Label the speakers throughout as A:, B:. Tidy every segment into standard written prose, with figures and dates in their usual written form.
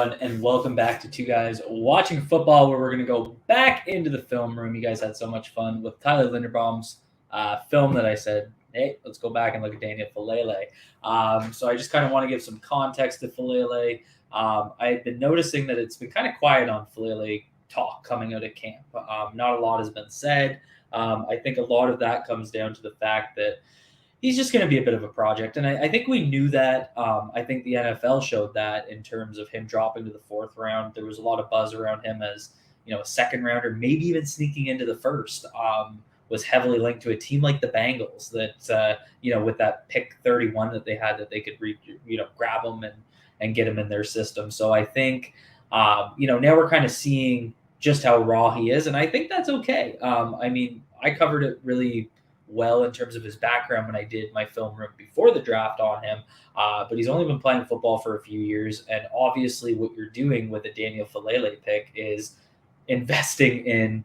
A: everyone, and welcome back to Two Guys Watching Football, where we're going to go back into the film room. You guys had so much fun with Tyler Linderbaum's film that I said, hey, let's go back and look at Daniel Faalale. So I just kind of want to give some context to Faalale. I've been noticing that it's been kind of quiet on Faalale talk coming out of camp. Not a lot has been said. I think a lot of that comes down to the fact that he's just going to be a bit of a project. And I think we knew that. I think the NFL showed that in terms of him dropping to the fourth round. There was a lot of buzz around him as, a second rounder, maybe even sneaking into the first. Was heavily linked to a team like the Bengals that, with that pick 31 that they had, that they could, grab him and get him in their system. So I think, now we're kind of seeing just how raw he is. And I think that's okay. I covered it really well in terms of his background when I did my film room before the draft on him. But he's only been playing football for a few years. And obviously what you're doing with a Daniel Faalale pick is investing in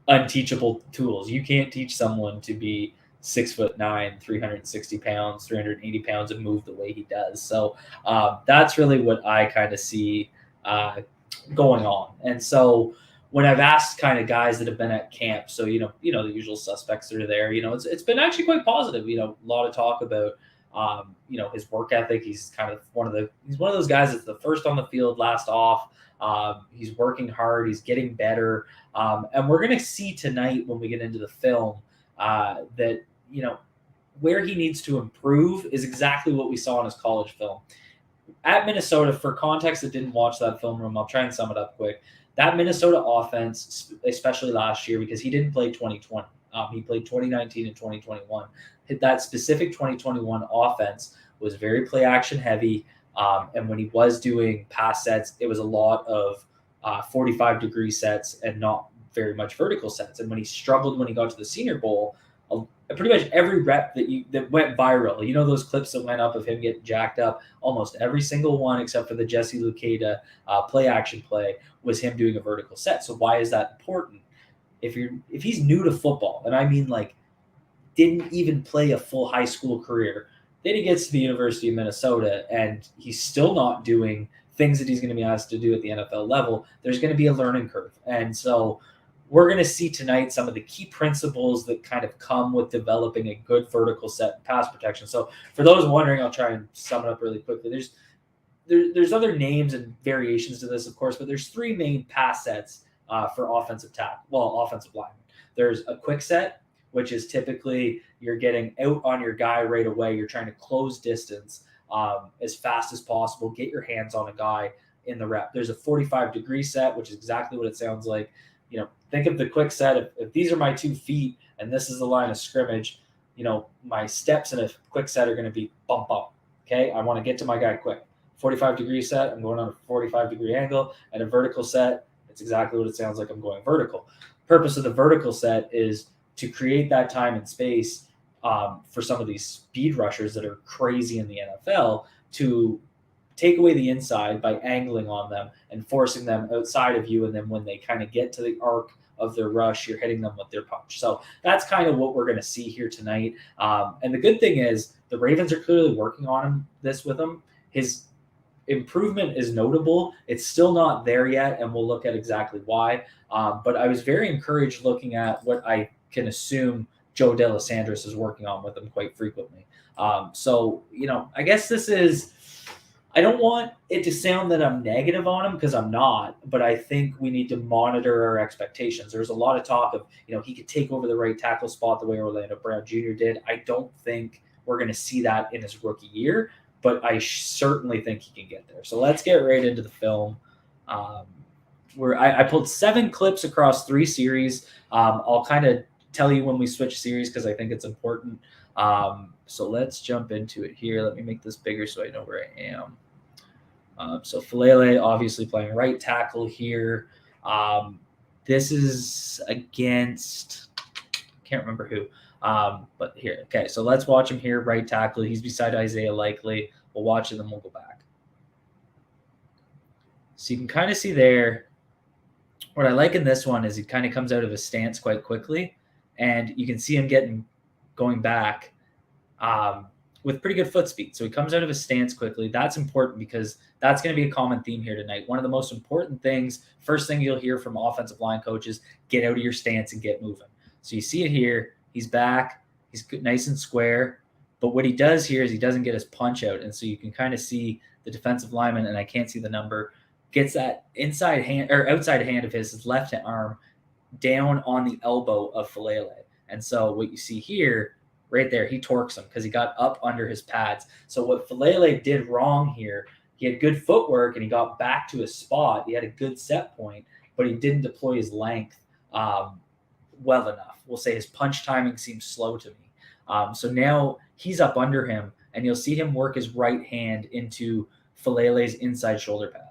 A: unteachable tools. You can't teach someone to be 6'9", 360 pounds, 380 pounds and move the way he does. So that's really what I kind of see going on. And so when I've asked kind of guys that have been at camp, so, the usual suspects that are there, it's been actually quite positive. A lot of talk about, his work ethic. He's kind of one of those guys that's the first on the field, last off. He's working hard. He's getting better. And we're going to see tonight when we get into the film that, where he needs to improve is exactly what we saw in his college film. At Minnesota, for context that didn't watch that film room, I'll try and sum it up quick. That Minnesota offense, especially last year, because he didn't play 2020. He played 2019 and 2021. That specific 2021 offense was very play action heavy. And when he was doing pass sets, it was a lot of 45-degree sets and not very much vertical sets. And when he struggled when he got to the Senior Bowl, pretty much every rep that went viral, those clips that went up of him getting jacked up, almost every single one except for the Jesse Luketa play action play was him doing a vertical set. So why is that important? If he's new to football, and I mean didn't even play a full high school career, then he gets to the University of Minnesota and he's still not doing things that he's going to be asked to do at the NFL level, there's going to be a learning curve. And so we're going to see tonight some of the key principles that kind of come with developing a good vertical set and pass protection. So for those wondering, I'll try and sum it up really quickly. There's other names and variations to this, of course, but there's three main pass sets for offensive linemen. There's a quick set, which is typically you're getting out on your guy right away. You're trying to close distance as fast as possible, get your hands on a guy in the rep. There's a 45-degree set, which is exactly what it sounds like. Think of the quick set. If these are my 2 feet and this is the line of scrimmage, my steps in a quick set are going to be bump up. Okay. I want to get to my guy quick. 45-degree set, I'm going on a 45-degree angle. And a vertical set, it's exactly what it sounds like. I'm going vertical. Purpose of the vertical set is to create that time and space for some of these speed rushers that are crazy in the NFL to take away the inside by angling on them and forcing them outside of you. And then when they kind of get to the arc of their rush, you're hitting them with their punch. So that's kind of what we're going to see here tonight. And the good thing is the Ravens are clearly working on with him. His improvement is notable. It's still not there yet, and we'll look at exactly why. But I was very encouraged looking at what I can assume Joe Delisandris is working on with him quite frequently. So, I guess this is, I don't want it to sound that I'm negative on him because I'm not, but I think we need to monitor our expectations. There's a lot of talk of, he could take over the right tackle spot the way Orlando Brown Jr. did. I don't think we're going to see that in his rookie year, but I certainly think he can get there. So let's get right into the film. I pulled 7 clips across 3 series. I'll kind of tell you when we switch series because I think it's important. So let's jump into it here. Let me make this bigger so I know where I am. So Faalale obviously playing right tackle here. This is against, I can't remember who, but here. Okay, so let's watch him here, right tackle. He's beside Isaiah Likely. We'll watch it, then we'll go back. So you can kind of see there. What I like in this one is he kind of comes out of his stance quite quickly, and you can see him going back. with pretty good foot speed. So he comes out of his stance quickly. That's important because that's going to be a common theme here tonight. One of the most important things, first thing you'll hear from offensive line coaches, get out of your stance and get moving. So you see it here. He's back. He's nice and square. But what he does here is he doesn't get his punch out. And so you can kind of see the defensive lineman, and I can't see the number, gets that inside hand or outside hand of his left arm down on the elbow of Faalale. And so what you see here, right there, he torques him because he got up under his pads. So what Faalale did wrong here, he had good footwork and he got back to his spot. He had a good set point, but he didn't deploy his length well enough. We'll say his punch timing seems slow to me. So now he's up under him, and you'll see him work his right hand into Faalale's inside shoulder pad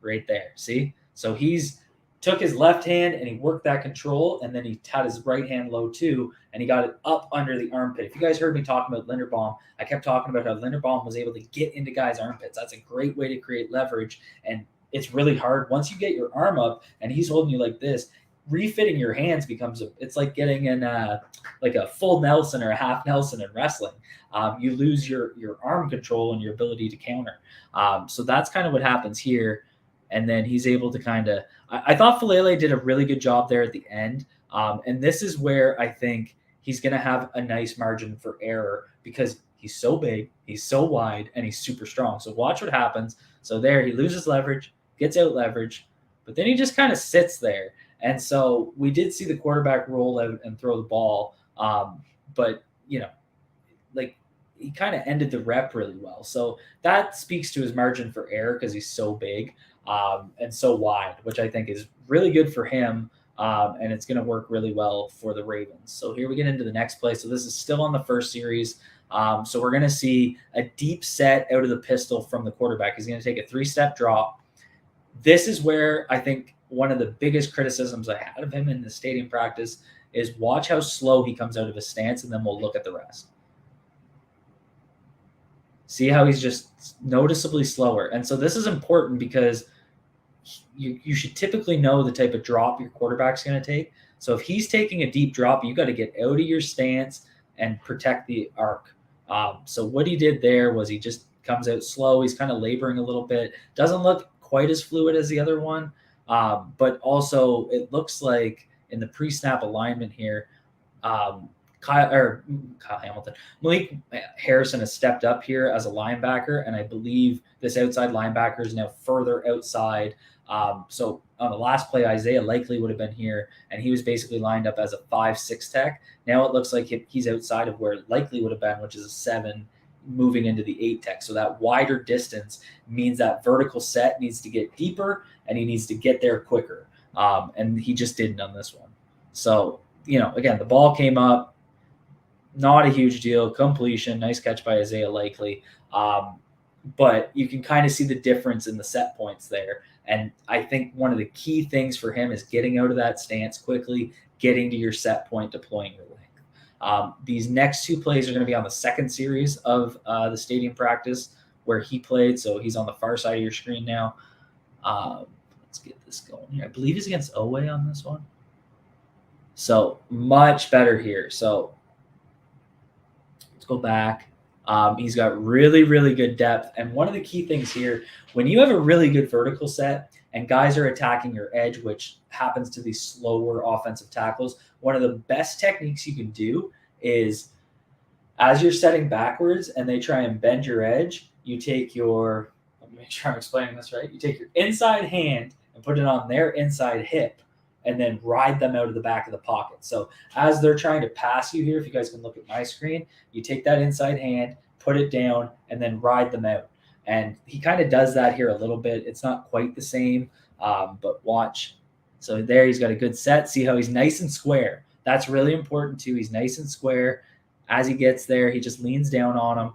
A: right there. See? So he's took his left hand and he worked that control, and then he had his right hand low too, and he got it up under the armpit. If you guys heard me talking about Linderbaum, I kept talking about how Linderbaum was able to get into guys' armpits. That's a great way to create leverage, and it's really hard. Once you get your arm up and he's holding you like this, refitting your hands becomes it's like getting in like a full Nelson or a half Nelson in wrestling. You lose your arm control and your ability to counter. So that's kind of what happens here. And then he's able to kind of, I thought Faalale did a really good job there at the end. And this is where I think he's going to have a nice margin for error because he's so big, he's so wide, and he's super strong. So watch what happens. So there he loses leverage, gets out leverage, but then he just kind of sits there. And so we did see the quarterback roll out and throw the ball. But, like he kind of ended the rep really well. So that speaks to his margin for error because he's so big and so wide, which I think is really good for him. And it's going to work really well for the Ravens. So here we get into the next play. So this is still on the first series. So we're going to see a deep set out of the pistol from the quarterback. He's going to take a 3-step drop. This is where I think one of the biggest criticisms I had of him in the stadium practice is watch how slow he comes out of his stance, and then we'll look at the rest. See how he's just noticeably slower. And so this is important because you should typically know the type of drop your quarterback's going to take. So if he's taking a deep drop, you got to get out of your stance and protect the arc. So what he did there was he just comes out slow. He's kind of laboring a little bit. Doesn't look quite as fluid as the other one. But also it looks like in the pre-snap alignment here, Kyle Hamilton, Malik Harrison has stepped up here as a linebacker, and I believe this outside linebacker is now further outside. So on the last play, Isaiah Likely would have been here, and he was basically lined up as a 5-6 tech. Now it looks like he's outside of where Likely would have been, which is a 7, moving into the 8 tech. So that wider distance means that vertical set needs to get deeper, and he needs to get there quicker. And he just didn't on this one. So, again, the ball came up. Not a huge deal. Completion. Nice catch by Isaiah Likely. But you can kind of see the difference in the set points there. And I think one of the key things for him is getting out of that stance quickly, getting to your set point, deploying your length. These next 2 plays are going to be on the second series of the stadium practice where he played. So he's on the far side of your screen now. Let's get this going here. I believe he's against Oweh on this one. So much better here. So go back. He's got really, really good depth. And one of the key things here, when you have a really good vertical set and guys are attacking your edge, which happens to these slower offensive tackles, one of the best techniques you can do is as you're setting backwards and they try and bend your edge, you take your, let me make sure I'm explaining this right. You take your inside hand and put it on their inside hip, and then ride them out of the back of the pocket. So as they're trying to pass you here, if you guys can look at my screen, you take that inside hand, put it down, and then ride them out. And he kind of does that here a little bit. It's not quite the same, but watch. So there he's got a good set. See how he's nice and square. That's really important too. He's nice and square. As he gets there, he just leans down on him.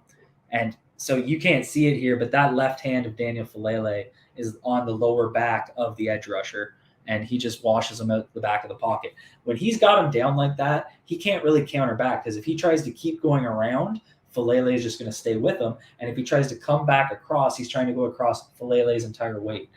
A: And so you can't see it here, but that left hand of Daniel Faalale is on the lower back of the edge rusher, and he just washes him out the back of the pocket. When he's got him down like that, he can't really counter back because if he tries to keep going around, Faalale is just going to stay with him. And if he tries to come back across, he's trying to go across Falale's entire weight.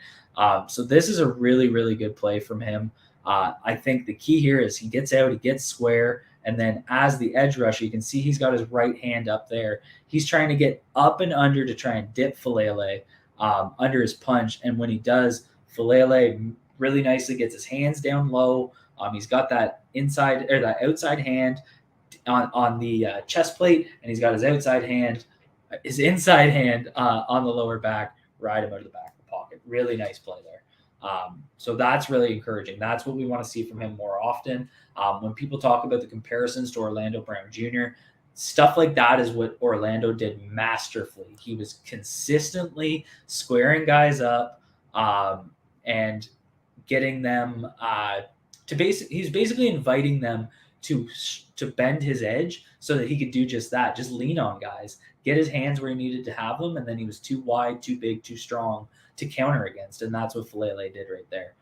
A: So this is a really, really good play from him. I think the key here is he gets out, he gets square, And then as the edge rusher, you can see he's got his right hand up there. He's trying to get up and under to try and dip Faalale under his punch. And when he does, Faalale really nicely gets his hands down low. He's got that inside or that outside hand on the chest plate, and he's got his inside hand on the lower back, ride him out of the back of the pocket. Really nice play there. So that's really encouraging. That's what we want to see from him more often. When people talk about the comparisons to Orlando Brown Jr., stuff like that is what Orlando did masterfully. He was consistently squaring guys up and getting them he's basically inviting them to bend his edge so that he could do just that, just lean on guys, get his hands where he needed to have them, and then he was too wide, too big, too strong to counter against, and that's what Faalale did right there.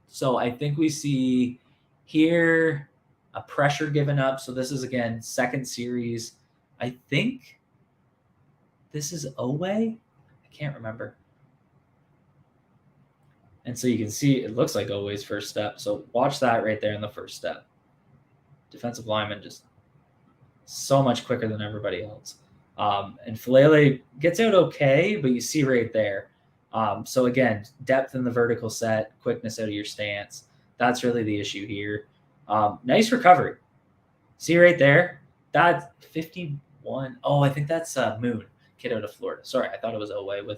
A: So I think we see here a pressure given up. So this is, again, second series. I think this is Owe. I can't remember. And so you can see it looks like Owe's first step. So watch that right there in the first step. Defensive lineman just so much quicker than everybody else. And Faalale gets out okay, but you see right there. So again, depth in the vertical set, quickness out of your stance. That's really the issue here. Nice recovery. See right there? That's 51. Oh, I think that's Moon, kid out of Florida. Sorry, I thought it was Owe.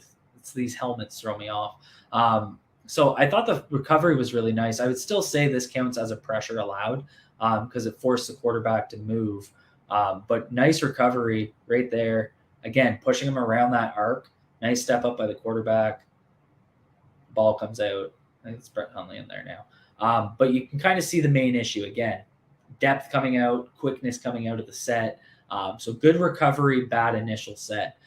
A: These helmets throw me off. So I thought the recovery was really nice. I would still say this counts as a pressure allowed because it forced the quarterback to move. But nice recovery right there. Again, pushing him around that arc. Nice step up by the quarterback. Ball comes out. I think it's Brett Hundley in there now. But you can kind of see the main issue again. Depth coming out, quickness coming out of the set. So good recovery, bad initial set.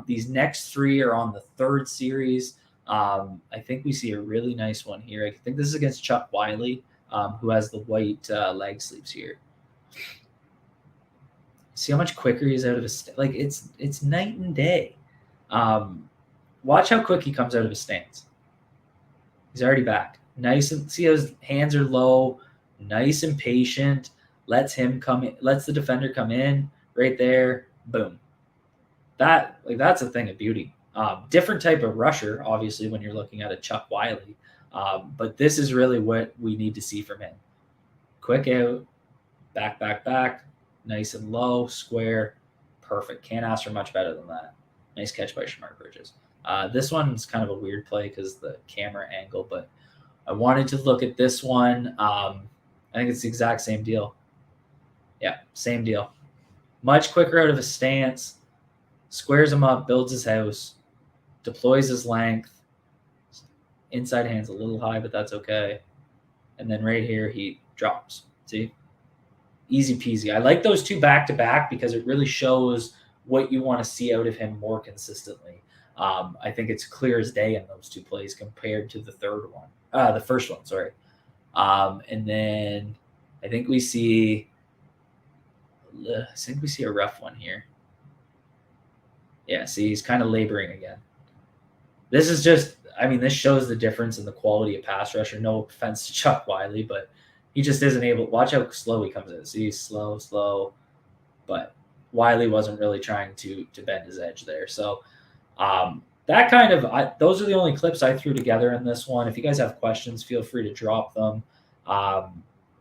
A: These next three are on the third series. I think we see a really nice one here. I think this is against Chuck Wiley, who has the white leg sleeves here. See how much quicker he's out of his like it's night and day. Watch how quick he comes out of his stance. He's already back. Nice, and see how his hands are low. Nice and patient. Lets the defender come in right there. Boom. That's a thing of beauty. Different type of rusher, obviously, when you're looking at a Chuck Wiley. But this is really what we need to see from him. Quick out, back, nice and low, square, perfect. Can't ask for much better than that. Nice catch by Shamar Bridges. This one's kind of a weird play because the camera angle, but I wanted to look at this one. I think it's the exact same deal. Yeah, same deal. Much quicker out of his stance, squares him up, builds his house, deploys his length. Inside hand's a little high, but that's okay. And then right here, he drops. See? Easy peasy. I like those two back-to-back because it really shows what you want to see out of him more consistently. I think it's clear as day in those two plays compared to the first one, sorry. And then I think we see a rough one here. Yeah, see, he's kind of laboring again. This is just, this shows the difference in the quality of pass rusher. No offense to Chuck Wiley, but he just isn't able. Watch how slow he comes in. See, he's slow. But Wiley wasn't really trying to bend his edge there. So those are the only clips I threw together in this one. If you guys have questions, feel free to drop them. I'll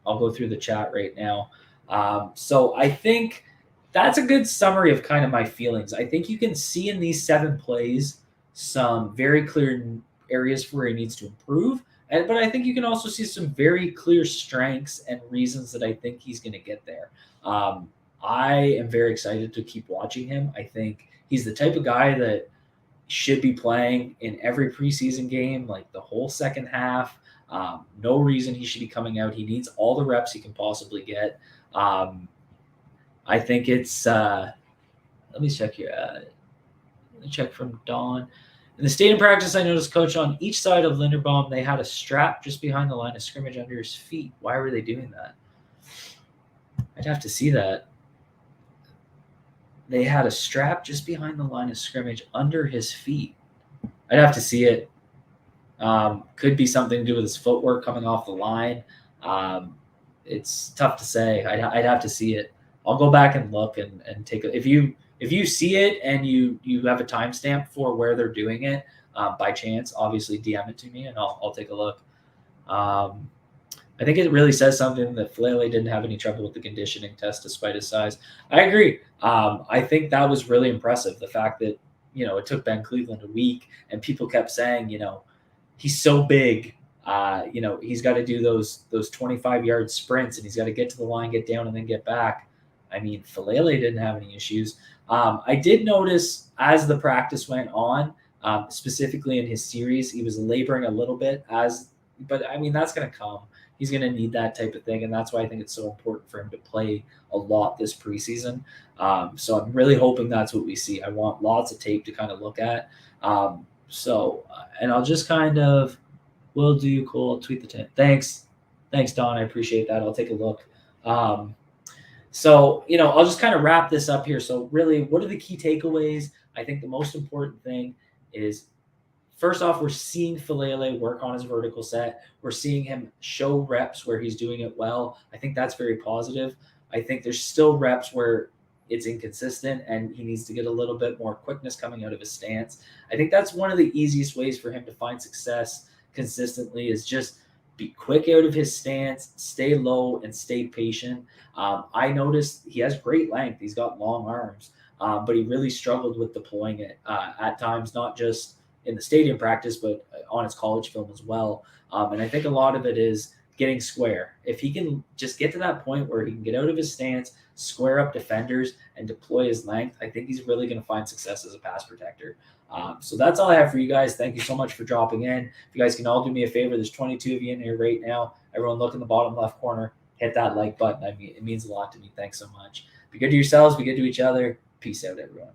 A: go through the chat right now. So I think that's a good summary of kind of my feelings. I think you can see in these 7 plays some very clear areas where he needs to improve. But I think you can also see some very clear strengths and reasons that I think he's going to get there. I am very excited to keep watching him. I think he's the type of guy that should be playing in every preseason game, like the whole second half. No reason he should be coming out. He needs all the reps he can possibly get. I think it's let me check here. Let me check from Dawn. In the stadium practice, I noticed, Coach, on each side of Linderbaum, they had a strap just behind the line of scrimmage under his feet. Why were they doing that? I'd have to see that. They had a strap just behind the line of scrimmage under his feet. I'd have to see it. Could be something to do with his footwork coming off the line. it's tough to say. I'd have to see it. I'll go back and look and take a, if you see it and you have a timestamp for where they're doing it by chance, obviously DM it to me and I'll take a look. I think it really says something that Faalale didn't have any trouble with the conditioning test despite his size. I agree. I think that was really impressive. The fact that, it took Ben Cleveland a week and people kept saying, he's so big. He's got to do those 25-yard sprints and he's got to get to the line, get down, and then get back. I mean, Faalale didn't have any issues. I did notice as the practice went on, specifically in his series, he was laboring a little bit but I mean, that's going to come. He's going to need that type of thing. And that's why I think it's so important for him to play a lot this preseason. So I'm really hoping that's what we see. I want lots of tape to kind of look at. And I'll just will do, Cole. I'll tweet the 10. Thanks, Don. I appreciate that. I'll take a look. I'll just kind of wrap this up here. So really, what are the key takeaways? I think the most important thing is, first off, we're seeing Faalale work on his vertical set. We're seeing him show reps where he's doing it well. I think that's very positive. I think there's still reps where it's inconsistent and he needs to get a little bit more quickness coming out of his stance. I think that's one of the easiest ways for him to find success consistently is just be quick out of his stance, stay low, and stay patient. I noticed he has great length. He's got long arms, but he really struggled with deploying it at times, not just in the stadium practice, but on his college film as well. And I think a lot of it is getting square. If he can just get to that point where he can get out of his stance, square up defenders, and deploy his length, I think he's really going to find success as a pass protector. So that's all I have for you guys. Thank you so much for dropping in. If you guys can all do me a favor, there's 22 of you in here right now. Everyone look in the bottom left corner, hit that like button. It means a lot to me. Thanks so much. Be good to yourselves. Be good to each other. Peace out, everyone.